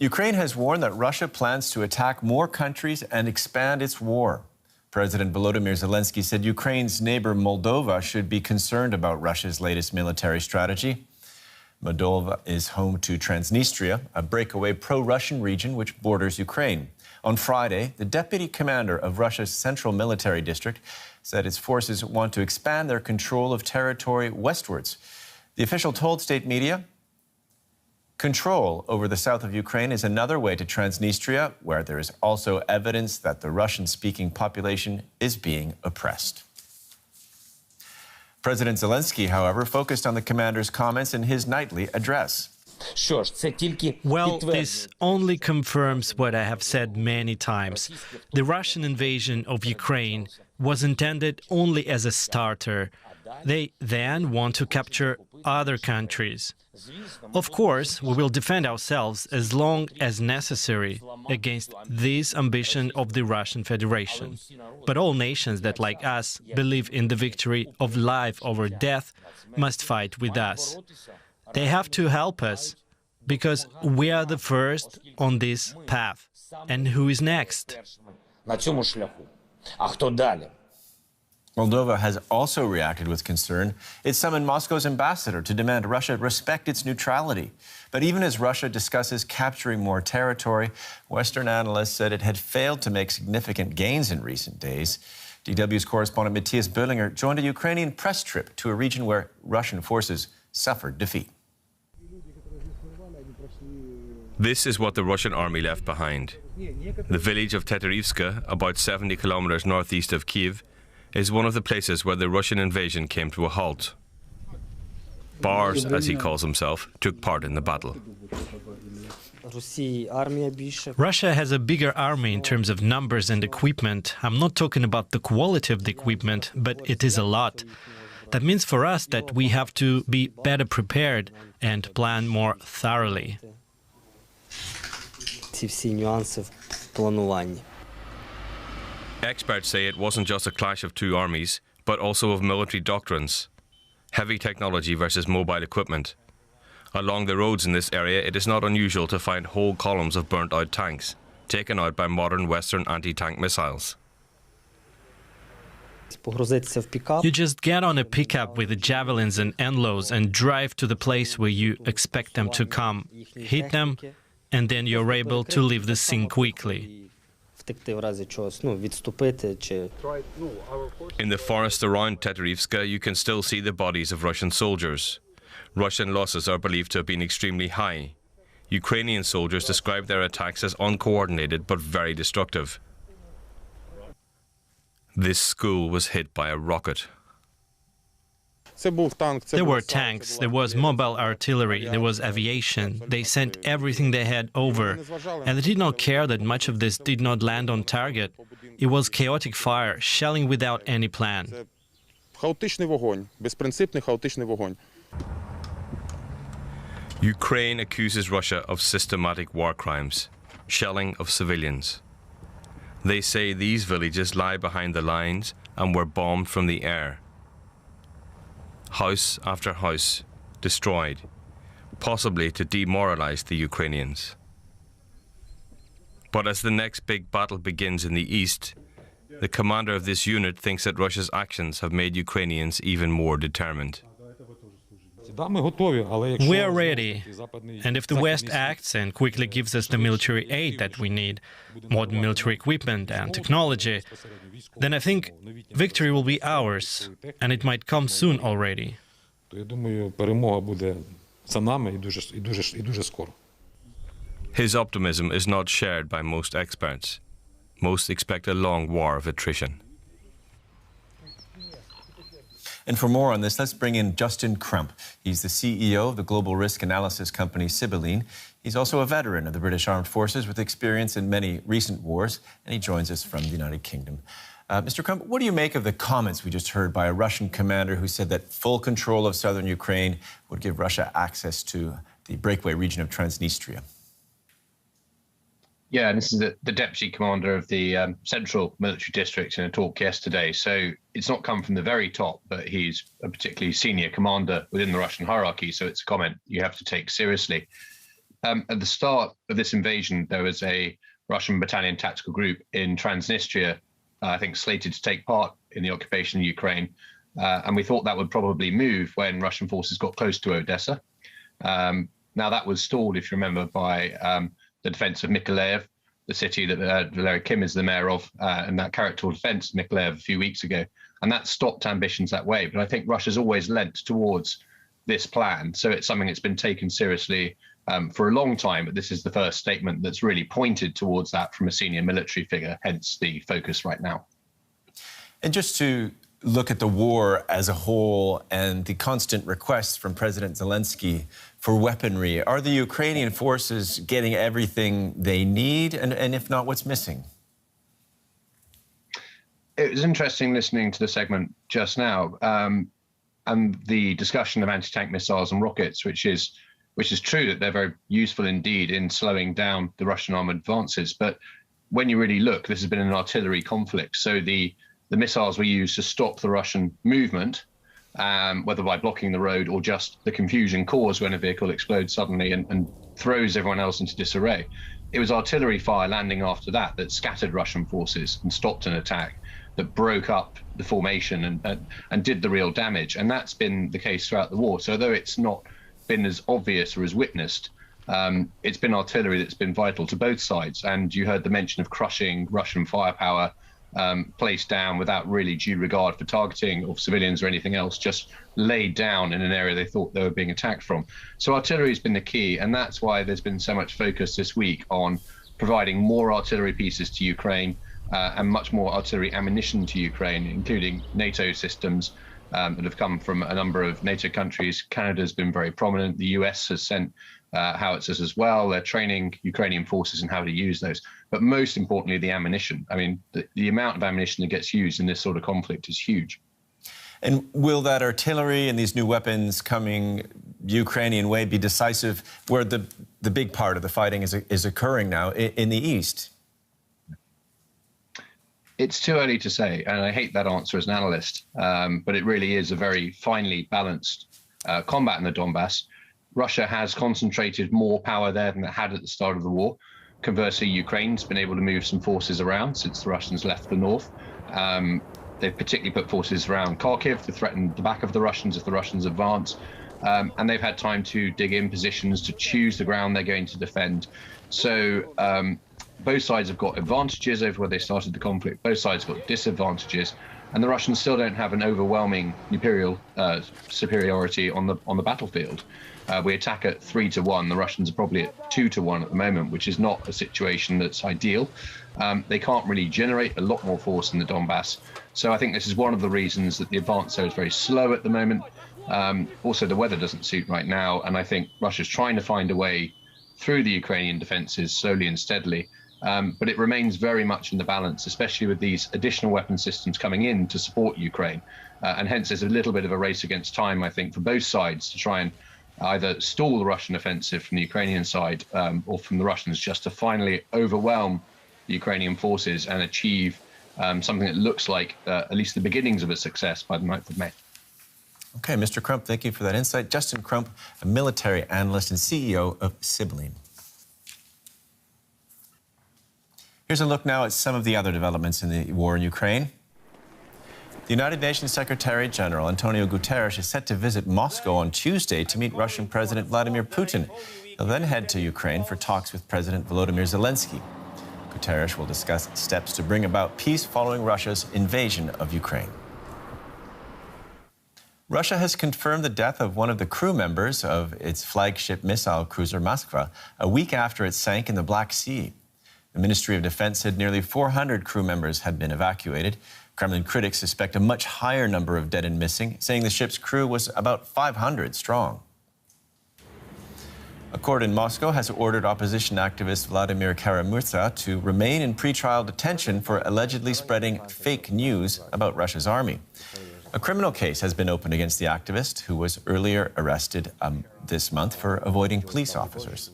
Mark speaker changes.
Speaker 1: Ukraine has warned that Russia plans to attack more countries and expand its war. President Volodymyr Zelenskyy said Ukraine's neighbor Moldova should be concerned about Russia's latest military strategy. Moldova is home to Transnistria, a breakaway pro-Russian region which borders Ukraine. On Friday, the deputy commander of Russia's Central Military District said its forces want to expand their control of territory westwards. The official told state media control over the south of Ukraine is another way to Transnistria, where there is also evidence that the Russian-speaking population is being oppressed. President Zelenskyy, however, focused on the commander's comments in his nightly address.
Speaker 2: Well, this only confirms what I have said many times. The Russian invasion of Ukraine was intended only as a starter. They then want to capture other countries. Of course, we will defend ourselves as long as necessary against this ambition of the Russian Federation. But all nations that, like us, believe in the victory of life over death must fight with us. They have to help us, because we are the first on this path. And who is next?
Speaker 1: Moldova has also reacted with concern. It summoned Moscow's ambassador to demand Russia respect its neutrality. But even as Russia discusses capturing more territory, Western analysts said it had failed to make significant gains in recent days. DW's correspondent Matthias Böllinger joined a Ukrainian press trip to a region where Russian forces suffered defeat.
Speaker 3: This is what the Russian army left behind. The village of Teterivska, about 70 kilometers northeast of Kiev, is one of the places where the Russian invasion came to a halt. Bars, as he calls himself, took part in the battle.
Speaker 2: Russia has a bigger army in terms of numbers and equipment. I'm not talking about the quality of the equipment, but it is a lot. That means for us that we have to be better prepared and plan more thoroughly.
Speaker 3: Experts say it wasn't just a clash of two armies, but also of military doctrines. Heavy technology versus mobile equipment. Along the roads in this area, it is not unusual to find whole columns of burnt-out tanks, taken out by modern Western anti-tank missiles.
Speaker 2: You just get on a pickup with the javelins and NLAWs and drive to the place where you expect them to come, hit them, and then you're able to leave the scene quickly.
Speaker 3: In the forest around Teterivska, you can still see the bodies of Russian soldiers. Russian losses are believed to have been extremely high. Ukrainian soldiers describe their attacks as uncoordinated but very destructive. This school was hit by a rocket.
Speaker 2: There were tanks, there was mobile artillery, there was aviation. They sent everything they had over, and they did not care that much of this did not land on target. It was chaotic fire, shelling without any plan.
Speaker 3: Ukraine accuses Russia of systematic war crimes, shelling of civilians. They say these villages lie behind the lines and were bombed from the air. House after house destroyed, possibly to demoralize the Ukrainians. But as the next big battle begins in the east, the commander of this unit thinks that Russia's actions have made Ukrainians even more determined.
Speaker 2: We are ready, and if the West acts and quickly gives us the military aid that we need, modern military equipment and technology, then I think victory will be ours, and it might come soon already.
Speaker 3: His optimism is not shared by most experts. Most expect a long war of attrition.
Speaker 1: And for more on this, let's bring in Justin Crump. He's the CEO of the global risk analysis company Sibylline. He's also a veteran of the British Armed Forces with experience in many recent wars, and he joins us from the United Kingdom. Mr. Crump, what do you make of the comments we just heard by a Russian commander who said that full control of southern Ukraine would give Russia access to the breakaway region of Transnistria?
Speaker 4: Yeah, and this is the deputy commander of the Central Military District in a talk yesterday. So it's not come from the very top, but he's a particularly senior commander within the Russian hierarchy. So it's a comment you have to take seriously. At the start of this invasion, there was a Russian battalion tactical group in Transnistria, I think, slated to take part in the occupation of Ukraine. And we thought that would probably move when Russian forces got close to Odessa. Now, that was stalled, if you remember, by the defense of Mykolaiv, the city that Valery Kim is the mayor of, and that character defense of Mykolaiv a few weeks ago. And that stopped ambitions that way. But I think Russia's always lent towards this plan. So it's something that's been taken seriously for a long time. But this is the first statement that's really pointed towards that from a senior military figure, hence the focus right now.
Speaker 1: And just to look at the war as a whole and the constant requests from President Zelenskyy for weaponry, are the Ukrainian forces getting everything they need? And if not, what's missing?
Speaker 4: It was interesting listening to the segment just now and the discussion of anti-tank missiles and rockets, which is true that they're very useful indeed in slowing down the Russian armed advances. But when you really look, this has been an artillery conflict. So the missiles were used to stop the Russian movement, whether by blocking the road or just the confusion caused when a vehicle explodes suddenly and throws everyone else into disarray. It was artillery fire landing after that scattered Russian forces and stopped an attack, that broke up the formation and did the real damage. And that's been the case throughout the war. So although it's not been as obvious or as witnessed, it's been artillery that's been vital to both sides. And you heard the mention of crushing Russian firepower placed down without really due regard for targeting of civilians or anything else, just laid down in an area they thought they were being attacked from. So artillery has been the key, and that's why there's been so much focus this week on providing more artillery pieces to Ukraine and much more artillery ammunition to Ukraine, including NATO systems that have come from a number of NATO countries. Canada's been very prominent. The US has sent howitzers as well. They're training Ukrainian forces in how to use those. But most importantly, the ammunition. I mean, the amount of ammunition that gets used in this sort of conflict is huge.
Speaker 1: And will that artillery and these new weapons coming Ukrainian way be decisive where the big part of the fighting is occurring now in the east?
Speaker 4: It's too early to say, and I hate that answer as an analyst, but it really is a very finely balanced combat in the Donbass. Russia has concentrated more power there than it had at the start of the war. Conversely, Ukraine's been able to move some forces around since the Russians left the north. They've particularly put forces around Kharkiv to threaten the back of the Russians if the Russians advance. And they've had time to dig in positions to choose the ground they're going to defend. So both sides have got advantages over where they started the conflict. Both sides have got disadvantages. And the Russians still don't have an overwhelming imperial superiority on the battlefield. We attack at 3-1. The Russians are probably at 2-1 at the moment, which is not a situation that's ideal. They can't really generate a lot more force in the Donbass. So I think this is one of the reasons that the advance there is very slow at the moment. Also, the weather doesn't suit right now. And I think Russia's trying to find a way through the Ukrainian defenses slowly and steadily. But it remains very much in the balance, especially with these additional weapon systems coming in to support Ukraine. And hence, there's a little bit of a race against time, I think, for both sides to try and either stall the Russian offensive from the Ukrainian side or from the Russians just to finally overwhelm the Ukrainian forces and achieve something that looks like at least the beginnings of a success by the 9th of May.
Speaker 1: Okay, Mr. Crump, thank you for that insight. Justin Crump, a military analyst and CEO of Sibylline. Here's a look now at some of the other developments in the war in Ukraine. The United Nations Secretary General Antonio Guterres is set to visit Moscow on Tuesday to meet Russian President Vladimir Putin. He'll then head to Ukraine for talks with President Volodymyr Zelenskyy. Guterres will discuss steps to bring about peace following Russia's invasion of Ukraine. Russia has confirmed the death of one of the crew members of its flagship missile cruiser Moskva a week after it sank in the Black Sea. The Ministry of Defense said nearly 400 crew members had been evacuated. Kremlin critics suspect a much higher number of dead and missing, saying the ship's crew was about 500 strong. A court in Moscow has ordered opposition activist Vladimir Kara-Murza to remain in pretrial detention for allegedly spreading fake news about Russia's army. A criminal case has been opened against the activist, who was earlier arrested this month for avoiding police officers.